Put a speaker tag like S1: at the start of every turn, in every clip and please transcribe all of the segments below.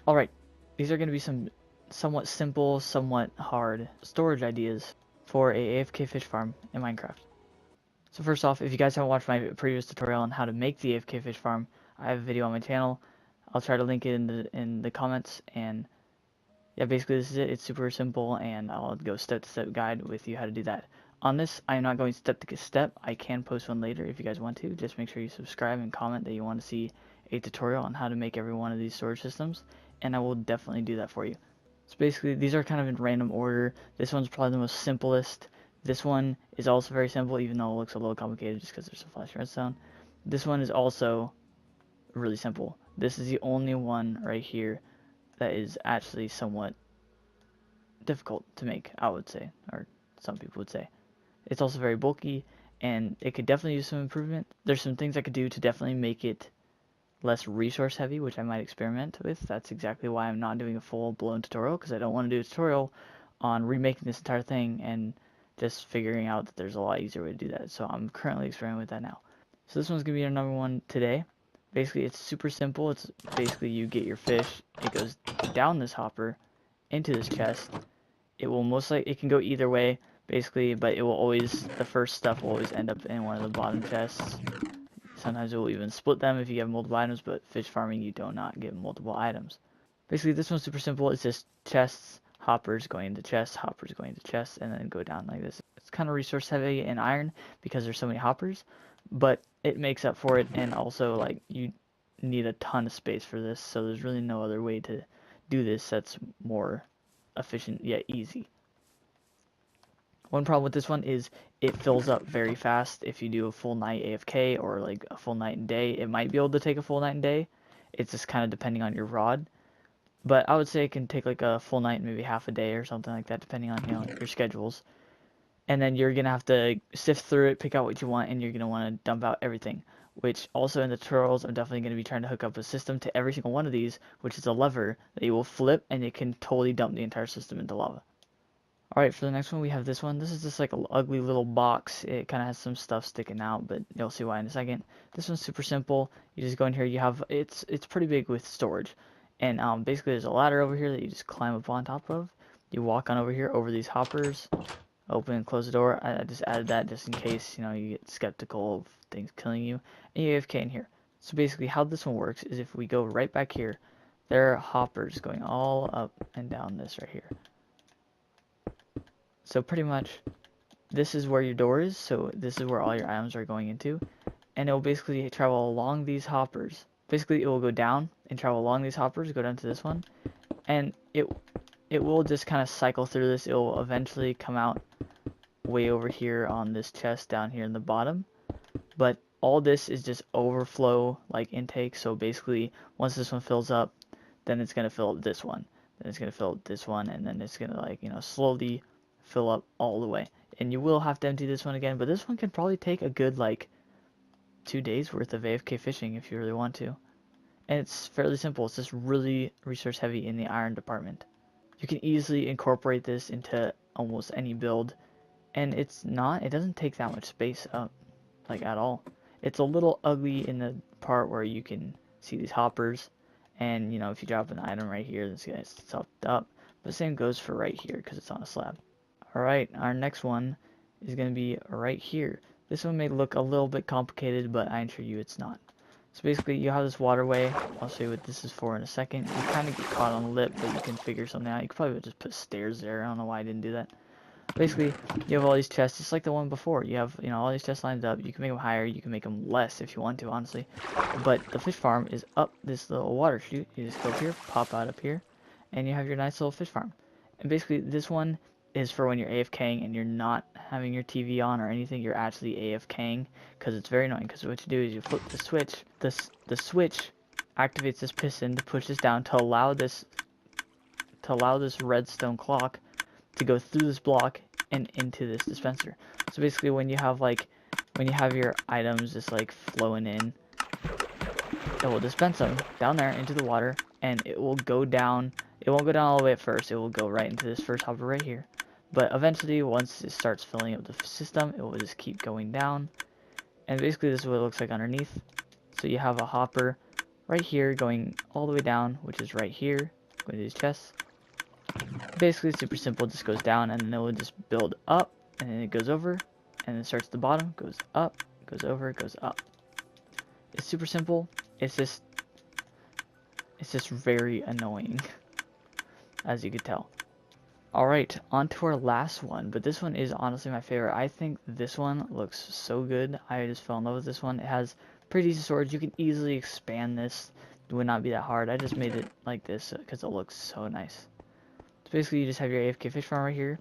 S1: Alright, these are going to be some somewhat simple, somewhat hard storage ideas for a AFK fish farm in Minecraft. So first off, if you guys haven't watched my previous tutorial on how to make the AFK fish farm, I have a video on my channel. I'll try to link it in the comments, and yeah, basically this is it. It's super simple, and I'll go step-to-step guide with you how to do that. On this, I'm not going step to step. I can post one later if you guys want to. Just make sure you subscribe and comment that you want to see a tutorial on how to make every one of these storage systems, and I will definitely do that for you. So basically, these are kind of in random order. This one's probably the most simplest. This one is also very simple, even though it looks a little complicated just because there's a flash redstone. This one is also really simple. This is the only one right here that is actually somewhat difficult to make, I would say, or some people would say. It's also very bulky, and it could definitely use some improvement. There's some things I could do to definitely make it less resource heavy, which I might experiment with. That's exactly why I'm not doing a full-blown tutorial, because I don't want to do a tutorial on remaking this entire thing and just figuring out that there's a lot easier way to do that. So I'm currently experimenting with that now. So this one's going to be our number one today. Basically, it's super simple. It's basically you get your fish, it goes down this hopper into this chest. It will most likely, it can go either way, basically, but it will always, the first stuff will always end up in one of the bottom chests. Sometimes it will even split them if you have multiple items, but fish farming, you do not get multiple items. Basically, this one's super simple. It's just chests, hoppers going into chests, hoppers going into chests, and then go down like this. It's kind of resource heavy in iron because there's so many hoppers, but it makes up for it, and also, like, you need a ton of space for this, so there's really no other way to do this that's more efficient yet easy. One problem with this one is it fills up very fast. If you do a full night AFK or like a full night and day, it might be able to take a full night and day. It's just kind of depending on your rod. But I would say it can take like a full night, maybe half a day or something like that, depending on, you know, your schedules. And then you're gonna have to sift through it, pick out what you want, and you're gonna want to dump out everything. Which also in the tutorials, I'm definitely gonna be trying to hook up a system to every single one of these, which is a lever that you will flip, and it can totally dump the entire system into lava. Alright, for the next one, we have this one. This is just like an ugly little box. It kind of has some stuff sticking out, but you'll see why in a second. This one's super simple. You just go in here, you have, it's pretty big with storage. And basically there's a ladder over here that you just climb up on top of. You walk on over here, over these hoppers, open and close the door. I just added that just in case, you know, you get skeptical of things killing you. And you have AFK in here. So basically how this one works is if we go right back here, there are hoppers going all up and down this right here. So pretty much, this is where your door is, so this is where all your items are going into, and it will basically travel along these hoppers. Basically, it will go down and travel along these hoppers, go down to this one, and it will just kind of cycle through this. It will eventually come out way over here on this chest down here in the bottom, but all this is just overflow like intake. So basically, once this one fills up, then it's gonna fill up this one, then it's gonna fill up this one, and then it's gonna, like, you know, slowly fill up all the way. And you will have to empty this one again, but this one can probably take a good like 2 days worth of AFK fishing if you really want to. And it's fairly simple. It's just really resource heavy in the iron department. You can easily incorporate this into almost any build, and it doesn't take that much space up, like, at all. It's a little ugly in the part where you can see these hoppers, and, you know, if you drop an item right here, this gets sucked up. But same goes for right here because it's on a slab. Alright, our next one is going to be right here. This one may look a little bit complicated, but I assure you it's not. So basically, you have this waterway. I'll show you what this is for in a second. You kind of get caught on the lip, but you can figure something out. You could probably just put stairs there. I don't know why I didn't do that. Basically, you have all these chests, just like the one before. You have, you know, all these chests lined up. You can make them higher. You can make them less if you want to, honestly. But the fish farm is up this little water chute. You just go up here, pop out up here, and you have your nice little fish farm. And basically, this one is for when you're AFKing and you're not having your TV on or anything. You're actually AFKing, because it's very annoying. Because what you do is you flip the switch. The switch activates this piston to push this down to allow this redstone clock to go through this block and into this dispenser. So basically, when you have your items just like flowing in, it will dispense them down there into the water, and it will go down. It won't go down all the way at first. It will go right into this first hopper right here. But eventually, once it starts filling up the system, it will just keep going down. And basically, this is what it looks like underneath. So you have a hopper right here going all the way down, which is right here, going to these chests. Basically, it's super simple, it just goes down, and then it will just build up, and then it goes over, and then starts at the bottom, goes up, goes over, goes up. It's super simple, it's just very annoying, as you could tell. Alright, on to our last one, but this one is honestly my favorite. I think this one looks so good. I just fell in love with this one. It has pretty decent storage. You can easily expand this. It would not be that hard. I just made it like this because it looks so nice. So basically, you just have your AFK fish farm right here.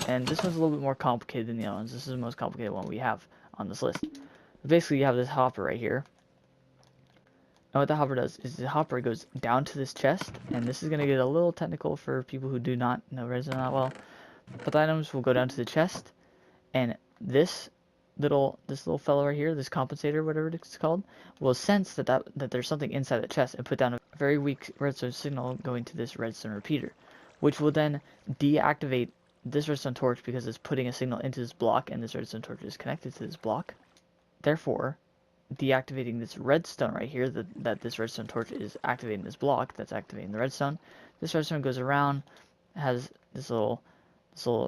S1: And this one's a little bit more complicated than the other ones. This is the most complicated one we have on this list. But basically, you have this hopper right here. And what the hopper does is the hopper goes down to this chest, and this is going to get a little technical for people who do not know redstone that well. But the items will go down to the chest, and this little fellow right here, this compensator, whatever it's called, will sense that there's something inside the chest and put down a very weak redstone signal going to this redstone repeater, which will then deactivate this redstone torch because it's putting a signal into this block, and this redstone torch is connected to this block. Therefore, deactivating this redstone right here, that this redstone torch is activating this block that's activating the redstone. This redstone goes around, has this little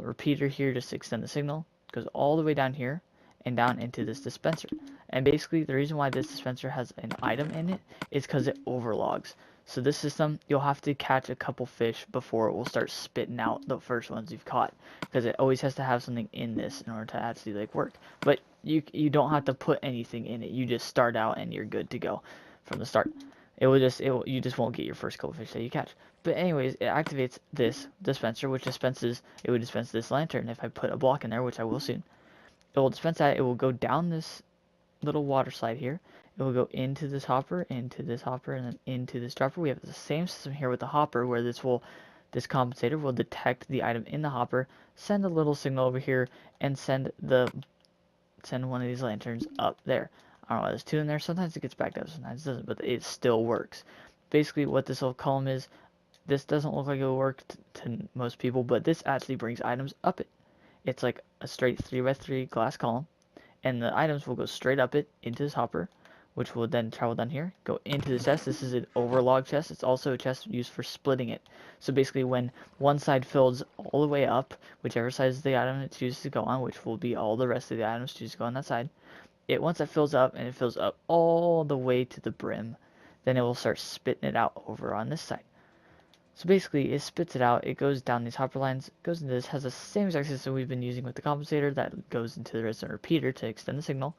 S1: repeater here just to extend the signal, goes all the way down here and down into this dispenser. And basically the reason why this dispenser has an item in it is because it overlogs. So this system, you'll have to catch a couple fish before it will start spitting out the first ones you've caught, because it always has to have something in this in order to actually like work. But you don't have to put anything in it. You just start out and you're good to go from the start. You just won't get your first couple fish that you catch. But anyways, it activates this dispenser, which it would dispense this lantern. If I put a block in there, which I will soon, it will dispense that. It will go down this little water slide here. It will go into this hopper, and then into this dropper. We have the same system here with the hopper, where this compensator will detect the item in the hopper, send a little signal over here, and send one of these lanterns up there. I don't know why there's two in there. Sometimes it gets backed up, sometimes it doesn't, but it still works. Basically, what this little column is, this doesn't look like it will work to most people, but this actually brings items up it. It's like a straight 3x3 glass column, and the items will go straight up it into this hopper, which will then travel down here, go into the chest. This is an overlog chest. It's also a chest used for splitting it. So basically, when one side fills all the way up, whichever side is the item it chooses to go on, which will be all the rest of the items choose to go on that side, once it fills up, and it fills up all the way to the brim, then it will start spitting it out over on this side. So basically, it spits it out, it goes down these hopper lines, goes into this, has the same exact system we've been using with the compensator that goes into the redstone repeater to extend the signal,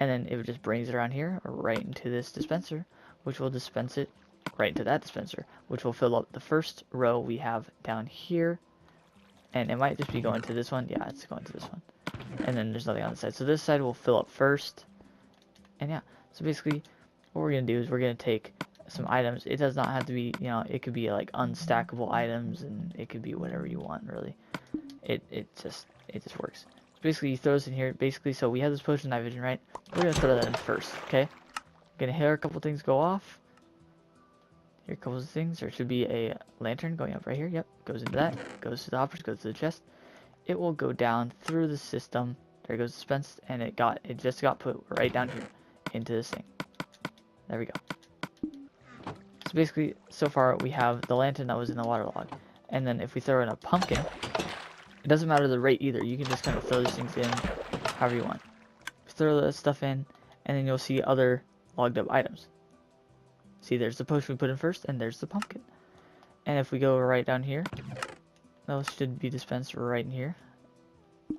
S1: and then it just brings it around here, or right into this dispenser, which will dispense it right into that dispenser, which will fill up the first row we have down here, and it might just be going to this one. Yeah, it's going to this one, and then there's nothing on the side. So this side will fill up first, and yeah, so basically what we're going to do is we're going to take some items. It does not have to be, it could be like unstackable items, and it could be whatever you want, really. It just works. So basically, you throw this in here. Basically, so we have this potion of night vision, right? We're gonna throw that in first, okay? Gonna hear a couple things go off. Here a couple of things. There should be a lantern going up right here. Yep, goes into that. Goes to the hoppers. Goes to the chest. It will go down through the system. There goes dispensed, and it just got put right down here into this thing. There we go. So basically, so far we have the lantern that was in the waterlog, and then if we throw in a pumpkin, it doesn't matter the rate either. You can just kind of throw these things in however you want. Throw that stuff in, and then you'll see other logged up items. See, there's the potion we put in first, and there's the pumpkin. And if we go right down here, those should be dispensed right in here.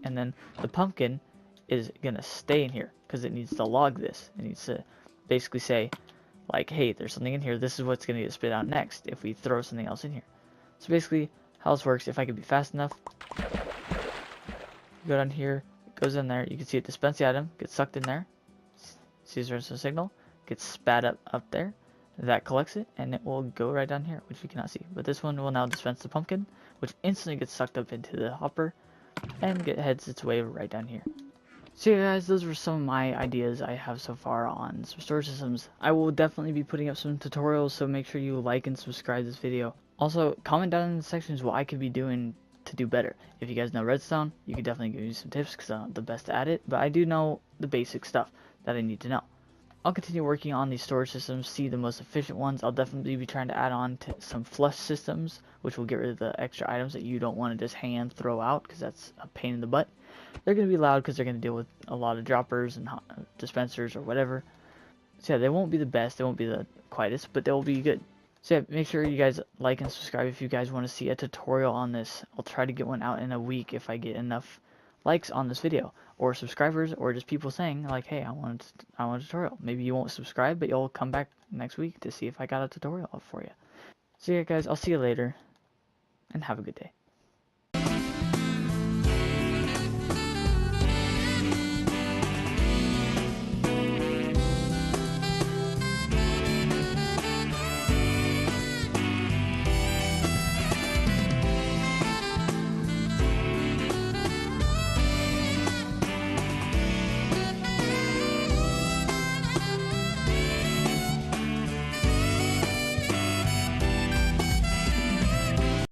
S1: And then the pumpkin is gonna stay in here because it needs to log this. It needs to basically say, like, hey, there's something in here. This is what's gonna get spit out next if we throw something else in here. So basically, how this works, if I could be fast enough, go down here, it goes in there, you can see it dispense the item, gets sucked in there, sees there's a signal, gets spat up there, that collects it, and it will go right down here, which you cannot see. But this one will now dispense the pumpkin, which instantly gets sucked up into the hopper, and heads its way right down here. So yeah guys, those were some of my ideas I have so far on some storage systems. I will definitely be putting up some tutorials, so make sure you like and subscribe this video. Also, comment down in the sections what I could be doing to do better. If you guys know redstone, you can definitely give me some tips because I'm not the best at it, but I do know the basic stuff that I need to know. I'll continue working on these storage systems, see the most efficient ones. I'll definitely be trying to add on to some flush systems, which will get rid of the extra items that you don't want to just hand throw out, because that's a pain in the butt. They're going to be loud because they're going to deal with a lot of droppers and dispensers or whatever. So yeah, they won't be the best, they won't be the quietest, but they'll be good. So yeah, make sure you guys like and subscribe if you guys want to see a tutorial on this. I'll try to get one out in a week if I get enough likes on this video, or subscribers, or just people saying like, hey, I want a tutorial. Maybe you won't subscribe, but you'll come back next week to see if I got a tutorial up for you. So yeah guys, I'll see you later, and have a good day.